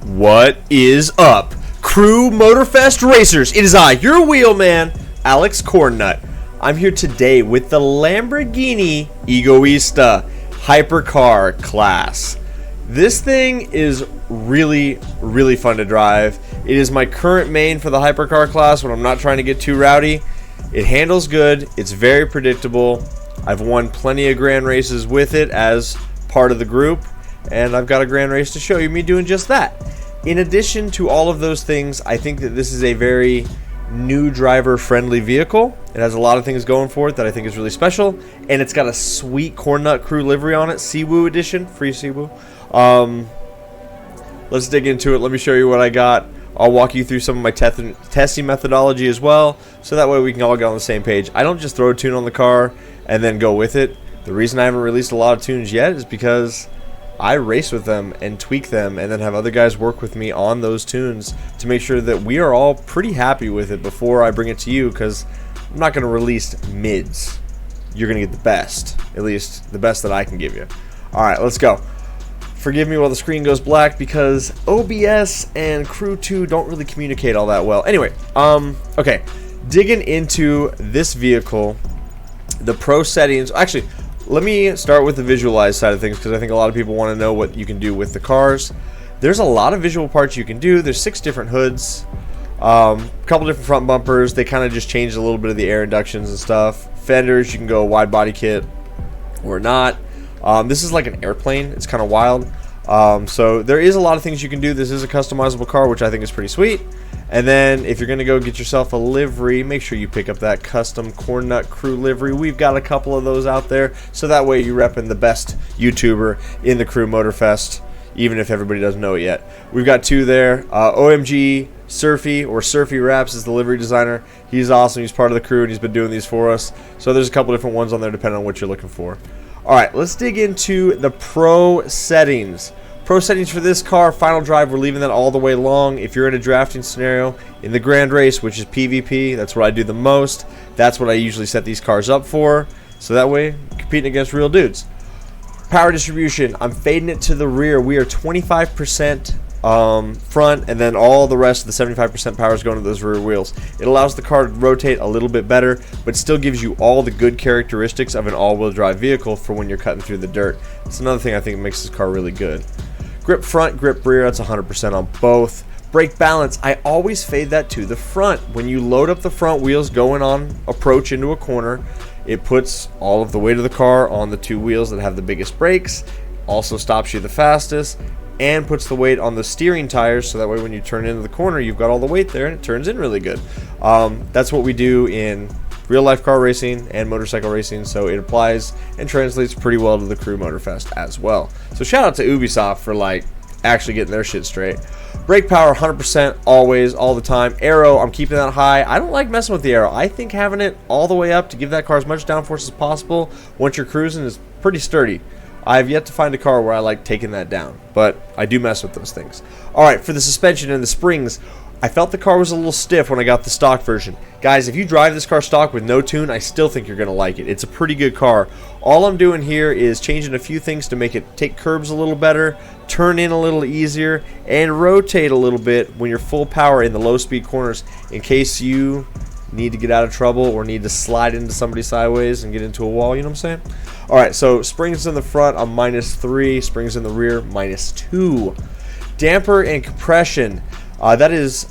What is up, Crew Motorfest Racers? It is I, your wheelman, Alex Cornnut. I'm here today with the Lamborghini Egoista hypercar class. This thing is really fun to drive. It is my current main for the hypercar class when I'm not trying to get too rowdy. It handles good, it's very predictable. I've won plenty of grand races with it as part of the group, and I've got a grand race to show you me doing just that. In addition to all of those things, I think that this is a very new driver friendly vehicle. It has a lot of things going for it that I think is really special, and it's got a sweet Cornnut crew livery on it, Siwoo edition, free Siwoo. Let's dig into it. Let me show you what I got. I'll walk you through some of my testing methodology as well, so that way we can all get on the same page. I don't just throw a tune on the car and then go with it. The reason I haven't released a lot of tunes yet is because I race with them and tweak them and then have other guys work with me on those tunes to make sure that we are all pretty happy with it before I bring it to you, because I'm not going to release mids. You're going to get the best, at least the best that I can give you. Alright, let's go. Forgive me while the screen goes black because OBS and Crew 2 don't really communicate all that well. Anyway, okay, digging into this vehicle, the pro settings. Actually, let me start with the visualized side of things because I think a lot of people want to know what you can do with the cars. There's a lot of visual parts you can do. There's 6 different hoods, a couple different front bumpers. They kind of just changed a little bit of the air inductions and stuff. Fenders, you can go wide body kit or not. This is like an airplane. It's kind of wild. So there is a lot of things you can do. This is a customizable car, which I think is pretty sweet. And then if you're going to go get yourself a livery, make sure you pick up that custom Cornnut crew livery. We've got a couple of those out there, so that way you're repping the best YouTuber in the Crew Motorfest, even if everybody doesn't know it yet. We've got 2 there. OMG Surfy, or Surfy Raps, is the livery designer. He's awesome. He's part of the crew, and he's been doing these for us. So there's a couple different ones on there depending on what you're looking for. Alright, let's dig into the pro settings. Pro settings for this car, final drive, we're leaving that all the way long. If you're in a drafting scenario, in the grand race, which is PvP, that's what I do the most. That's what I usually set these cars up for. So that way, competing against real dudes. Power distribution, I'm fading it to the rear. We are 25% front, and then all the rest of the 75% power is going to those rear wheels. It allows the car to rotate a little bit better, but still gives you all the good characteristics of an all-wheel drive vehicle for when you're cutting through the dirt. It's another thing I think makes this car really good. Grip front, grip rear, that's 100% on both. Brake balance, I always fade that to the front. When you load up the front wheels going on approach into a corner, it puts all of the weight of the car on the 2 wheels that have the biggest brakes, also stops you the fastest, and puts the weight on the steering tires, so that way when you turn into the corner, you've got all the weight there and it turns in really good. That's what we do in real life car racing and motorcycle racing, so it applies and translates pretty well to the Crew Motorfest as well. So shout out to Ubisoft for like actually getting their shit straight. Brake power 100% always, all the time. Aero, I'm keeping that high. I don't like messing with the aero. I think having it all the way up to give that car as much downforce as possible once you're cruising is pretty sturdy. I've yet to find a car where I like taking that down, but I do mess with those things. Alright, for the suspension and the springs, I felt the car was a little stiff when I got the stock version. Guys, if you drive this car stock with no tune, I still think you're going to like it. It's a pretty good car. All I'm doing here is changing a few things to make it take curbs a little better, turn in a little easier, and rotate a little bit when you're full power in the low speed corners in case you need to get out of trouble or need to slide into somebody sideways and get into a wall, you know what I'm saying? Alright, so springs in the front, I'm -3, springs in the rear, -2. Damper and compression, that is,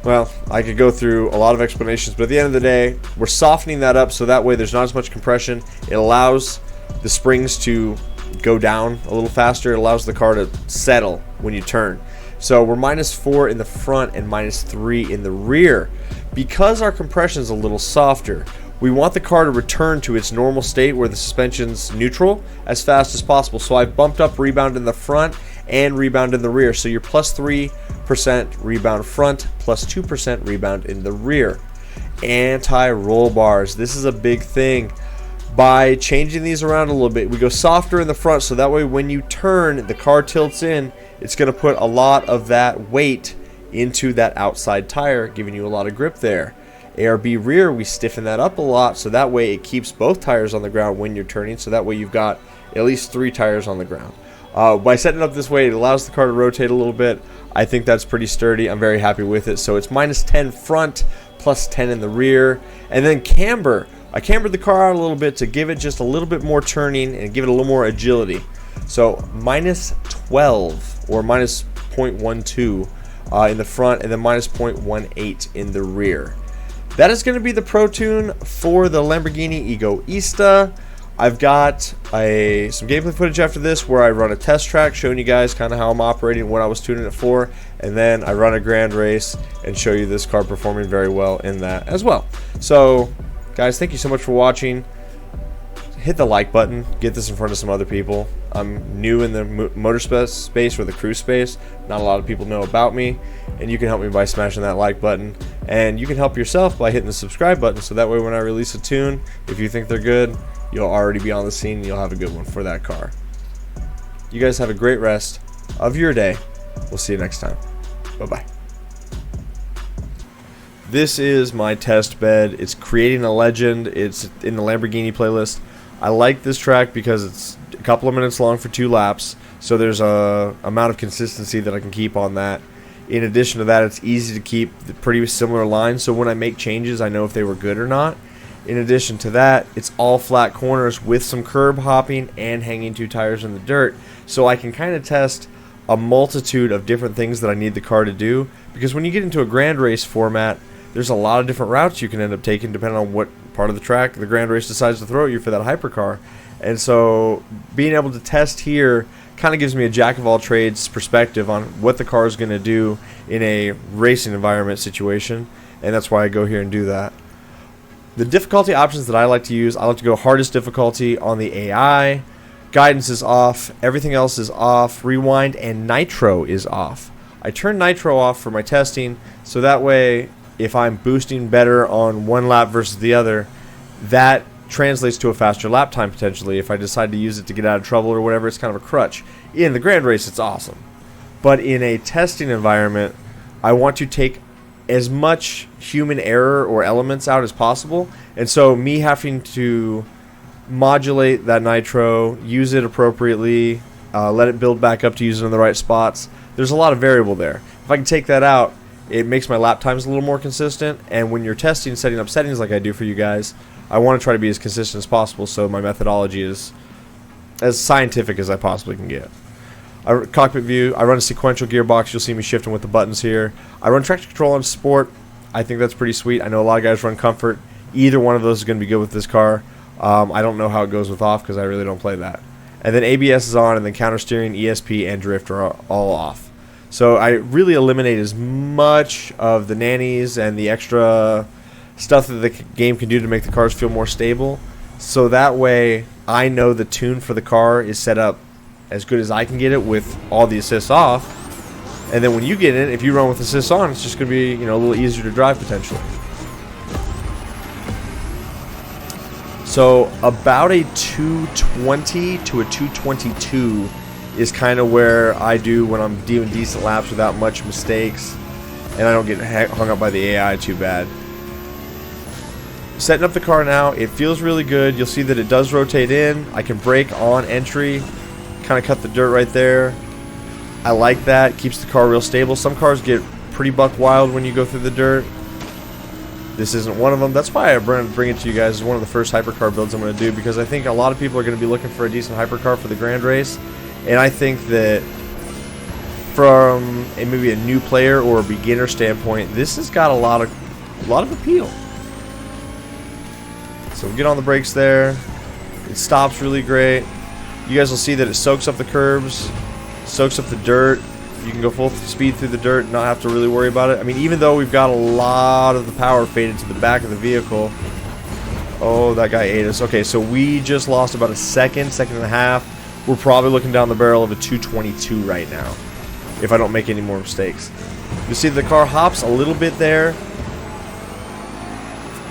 well, I could go through a lot of explanations, but at the end of the day, we're softening that up so that way there's not as much compression. It allows the springs to go down a little faster. It allows the car to settle when you turn. So we're -4 in the front and -3 in the rear. Because our compression is a little softer, we want the car to return to its normal state where the suspension's neutral as fast as possible. So I've bumped up rebound in the front and rebound in the rear. So you're +3% rebound front, +2% rebound in the rear. Anti-roll bars. This is a big thing. By changing these around a little bit, we go softer in the front so that way when you turn, the car tilts in. It's going to put a lot of that weight into that outside tire, giving you a lot of grip there. ARB rear, we stiffen that up a lot so that way it keeps both tires on the ground when you're turning, so that way you've got at least 3 tires on the ground. By setting it up this way, it allows the car to rotate a little bit. I think that's pretty sturdy. I'm very happy with it. So it's minus 10 front, plus 10 in the rear. And then camber. I cambered the car out a little bit to give it just a little bit more turning and give it a little more agility. So minus 12 or minus 0.12 in the front, and then minus 0.18 in the rear. That is going to be the Pro Tune for the Lamborghini Egoista. I've got some gameplay footage after this where I run a test track showing you guys kind of how I'm operating, what I was tuning it for, and then I run a grand race and show you this car performing very well in that as well. So guys, thank you so much for watching. Hit the like button, get this in front of some other people. I'm new in the motor space or the cruise space. Not a lot of people know about me, and you can help me by smashing that like button, and you can help yourself by hitting the subscribe button, so that way when I release a tune, if you think they're good, you'll already be on the scene and you'll have a good one for that car. You guys have a great rest of your day. We'll see you next time. Bye-bye. This is my test bed. It's Creating a Legend. It's in the Lamborghini playlist. I like this track because it's a couple of minutes long for 2 laps, so there's a amount of consistency that I can keep on that. In addition to that, it's easy to keep the pretty similar lines, so when I make changes, I know if they were good or not. In addition to that, it's all flat corners with some curb hopping and hanging 2 tires in the dirt, so I can kind of test a multitude of different things that I need the car to do, because when you get into a grand race format, there's a lot of different routes you can end up taking depending on what part of the track the grand race decides to throw at you for that hypercar. And so being able to test here kind of gives me a jack of all trades perspective on what the car is going to do in a racing environment situation, and that's why I go here and do that. The difficulty options that I like to use, I like to go hardest difficulty on the AI, guidance is off, everything else is off, rewind and nitro is off. I turn nitro off for my testing, so that way if I'm boosting better on one lap versus the other, that translates to a faster lap time potentially. If I decide to use it to get out of trouble or whatever, it's kind of a crutch. In the grand race, it's awesome. But in a testing environment, I want to take as much human error or elements out as possible. And so me having to modulate that nitro, use it appropriately, let it build back up to use it in the right spots, there's a lot of variable there. If I can take that out, it makes my lap times a little more consistent, and when you're testing, setting up settings like I do for you guys, I want to try to be as consistent as possible so my methodology is as scientific as I possibly can get. Cockpit view, I run a sequential gearbox. You'll see me shifting with the buttons here. I run traction control on sport. I think that's pretty sweet. I know a lot of guys run comfort. Either one of those is going to be good with this car. I don't know how it goes with off because I really don't play that. And then ABS is on, and then counter steering, ESP, and drift are all off. So I really eliminate as much of the nannies and the extra stuff that the game can do to make the cars feel more stable. So that way I know the tune for the car is set up as good as I can get it with all the assists off. And then when you get in, if you run with assists on, it's just going to be, you know, a little easier to drive potentially. So about a 220 to a 222 is kind of where I do when I'm doing decent laps without much mistakes, and I don't get hung up by the AI too bad. Setting up the car now, it feels really good. You'll see that it does rotate in. I can brake on entry, kind of cut the dirt right there. I like that, keeps the car real stable. Some cars get pretty buck wild when you go through the dirt. This isn't one of them. That's why I bring it to you guys as one of the first hypercar builds I'm going to do, because I think a lot of people are going to be looking for a decent hypercar for the grand race. And I think that from maybe a new player or a beginner standpoint, this has got a lot of appeal. So we get on the brakes there. It stops really great. You guys will see that it soaks up the curbs, soaks up the dirt. You can go full speed through the dirt and not have to really worry about it. I mean, even though we've got a lot of the power faded to the back of the vehicle. Oh, that guy ate us. Okay, so we just lost about a second and a half. We're probably looking down the barrel of a 222 right now, if I don't make any more mistakes. You see the car hops a little bit there.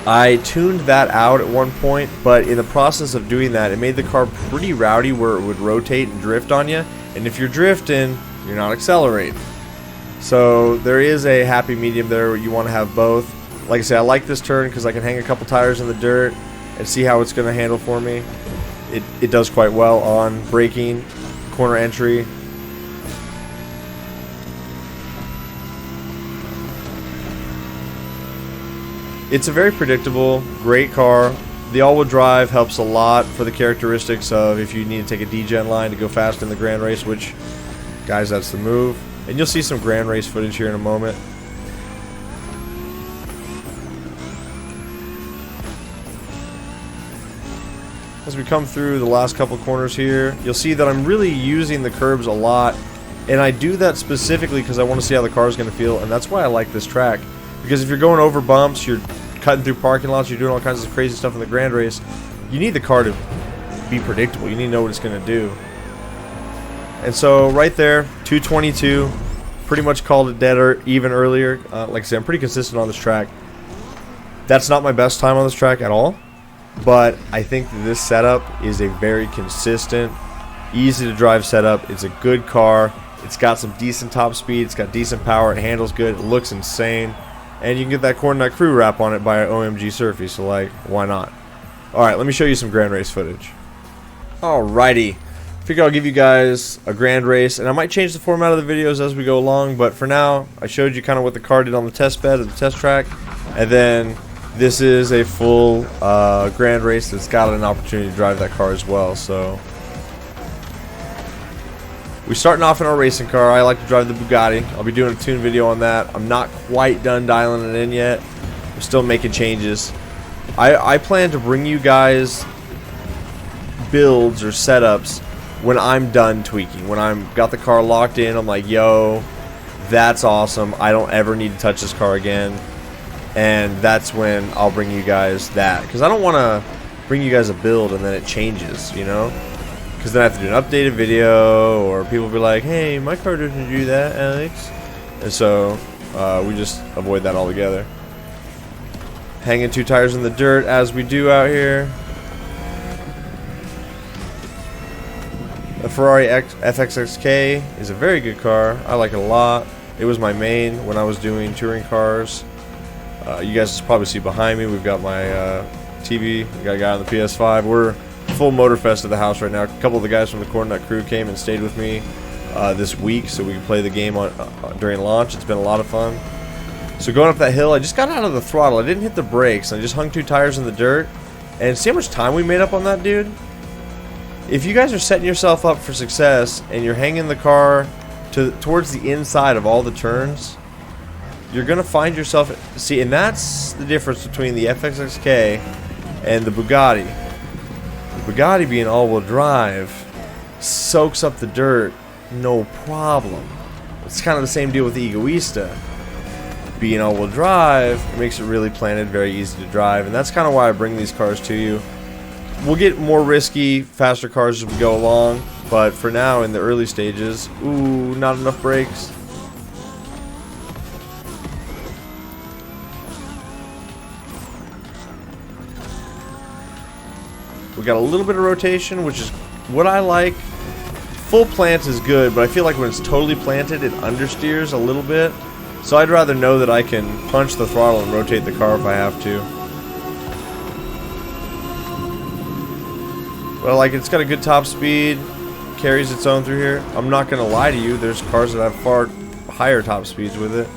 I tuned that out at one point, but in the process of doing that, it made the car pretty rowdy where it would rotate and drift on you. And if you're drifting, you're not accelerating. So there is a happy medium there where you want to have both. Like I said, I like this turn because I can hang a couple tires in the dirt and see how it's going to handle for me. It does quite well on braking. corner entry. It's a very predictable, great car. The all-wheel drive helps a lot for the characteristics of if you need to take a D-gen line to go fast in the Grand Race, which, guys, that's the move. And you'll see some Grand Race footage here in a moment. As we come through the last couple corners here, you'll see that I'm really using the curbs a lot. And I do that specifically because I want to see how the car is going to feel, and that's why I like this track. Because if you're going over bumps, you're cutting through parking lots, you're doing all kinds of crazy stuff in the Grand Race, you need the car to be predictable. You need to know what it's going to do. And so right there, 222, pretty much called it dead or even earlier. Like I said, I'm pretty consistent on this track. That's not my best time on this track at all, but I think that this setup is a very consistent, easy to drive setup. It's a good car. It's got some decent top speed. It's got decent power. It handles good. It looks insane. And you can get that Cornnut crew wrap on it by OMG Surfy, so like, why not? Alright, let me show you some Grand Race footage. Alrighty. Figure I'll give you guys a Grand Race, and I might change the format of the videos as we go along, but for now, I showed you kind of what the car did on the test bed of the test track, and then this is a full Grand Race that's got an opportunity to drive that car as well, so... We're starting off in our racing car. I like to drive the Bugatti. I'll be doing a tune video on that. I'm not quite done dialing it in yet. I'm still making changes. I plan to bring you guys builds or setups when I'm done tweaking. When I'm got the car locked in, I'm like, yo, that's awesome. I don't ever need to touch this car again. And that's when I'll bring you guys that. Because I don't want to bring you guys a build and then it changes, you know? Because then I have to do an updated video, or people will be like, hey, my car doesn't do that, Alex. And so we just avoid that altogether. Hanging two tires in the dirt as we do out here. The Ferrari FXXK is a very good car. I like it a lot. It was my main when I was doing touring cars. You guys probably see behind me, we've got my TV. We got a guy on the PS5. We're full Motorfest at the house right now. A couple of the guys from the Cornnut crew came and stayed with me this week so we could play the game during launch. It's been a lot of fun. So going up that hill, I just got out of the throttle. I didn't hit the brakes. I just hung two tires in the dirt. And see how much time we made up on that, dude? If you guys are setting yourself up for success and you're hanging the car towards the inside of all the turns, you're going to find yourself... See, and that's the difference between the FXXK and the Bugatti. The Bugatti being all-wheel drive soaks up the dirt, no problem. It's kind of the same deal with the Egoista. Being all-wheel drive makes it really planted, very easy to drive, and that's kind of why I bring these cars to you. We'll get more risky, faster cars as we go along, but for now, in the early stages, ooh, not enough brakes. We got a little bit of rotation, which is what I like. Full plant is good, but I feel like when it's totally planted, it understeers a little bit. So I'd rather know that I can punch the throttle and rotate the car if I have to. Well, like, it's got a good top speed, carries its own through here. I'm not going to lie to you, there's cars that have far higher top speeds with it.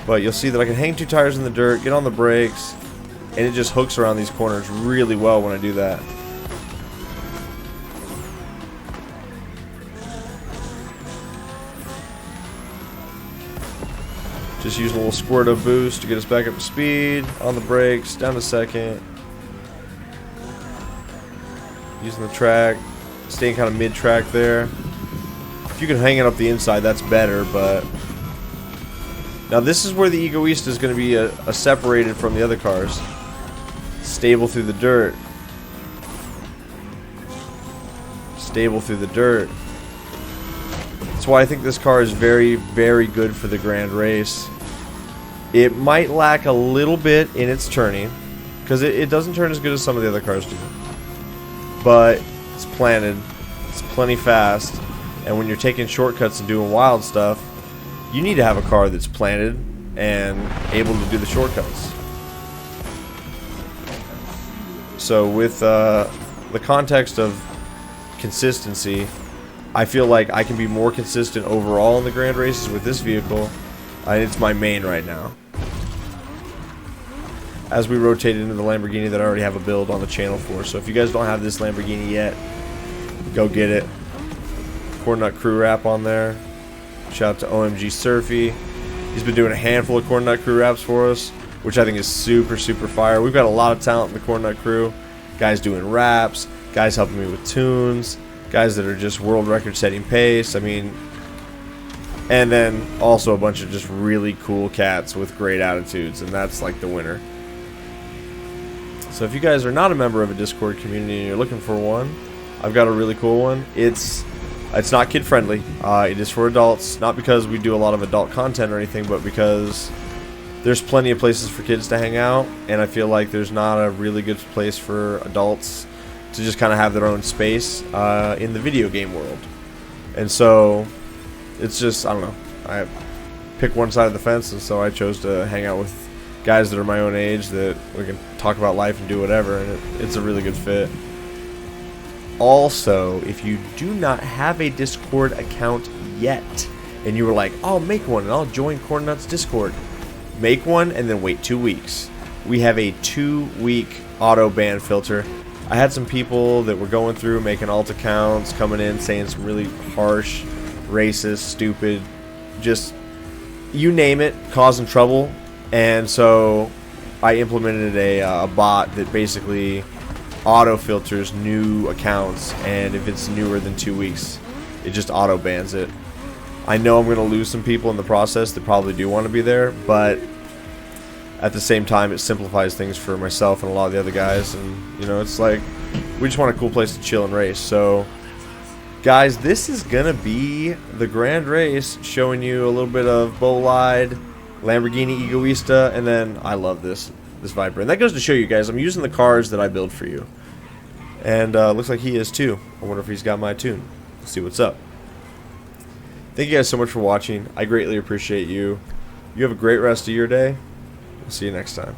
But you'll see that I can hang two tires in the dirt, get on the brakes, and it just hooks around these corners really well when I do that. Just use a little squirt of boost to get us back up to speed. On the brakes, down to second. Using the track, staying kind of mid-track there. If you can hang it up the inside, that's better, but... Now this is where the Egoista is going to be a separated from the other cars. Stable through the dirt. Stable through the dirt. That's why I think this car is very, very good for the Grand Race. It might lack a little bit in its turning, because it doesn't turn as good as some of the other cars do. But it's planted, it's plenty fast, and when you're taking shortcuts and doing wild stuff, you need to have a car that's planted and able to do the shortcuts. So with the context of consistency, I feel like I can be more consistent overall in the grand races with this vehicle. It's my main right now. As we rotate into the Lamborghini that I already have a build on the channel for. So if you guys don't have this Lamborghini yet, go get it. Cornnut crew wrap on there. Shout out to OMG Surfy. He's been doing a handful of Cornnut crew wraps for us, which I think is super, super fire. We've got a lot of talent in the Cornnut crew. Guys doing wraps, guys helping me with tunes, guys that are just world record setting pace. I mean, and then also a bunch of just really cool cats with great attitudes, and that's like the winner. So if you guys are not a member of a Discord community and you're looking for one, I've got a really cool one. It's not kid friendly. It is for adults, not because we do a lot of adult content or anything, but because there's plenty of places for kids to hang out, and I feel like there's not a really good place for adults to just kind of have their own space in the video game world. And so it's just, I don't know, I pick one side of the fence, and so I chose to hang out with guys that are my own age that we can talk about life and do whatever, and it's a really good fit. Also, if you do not have a Discord account yet, and you were like, I'll make one and I'll join Cornnut's Discord, make one and then wait 2 weeks. We have a 2-week auto ban filter. I had some people that were going through making alt accounts, coming in saying some really harsh, racist, stupid, just you name it, causing trouble. And so I implemented a bot that basically auto filters new accounts, and if it's newer than 2 weeks, it just auto bans it. I know I'm going to lose some people in the process that probably do want to be there, but at the same time it simplifies things for myself and a lot of the other guys, and you know, it's like we just want a cool place to chill and race. So guys, this is going to be the grand race, showing you a little bit of Bolide, Lamborghini Egoista, and then I love this Viper. And that goes to show you guys, I'm using the cars that I build for you. And looks like he is too. I wonder if he's got my tune. Let's see what's up. Thank you guys so much for watching. I greatly appreciate you. You have a great rest of your day. I'll see you next time.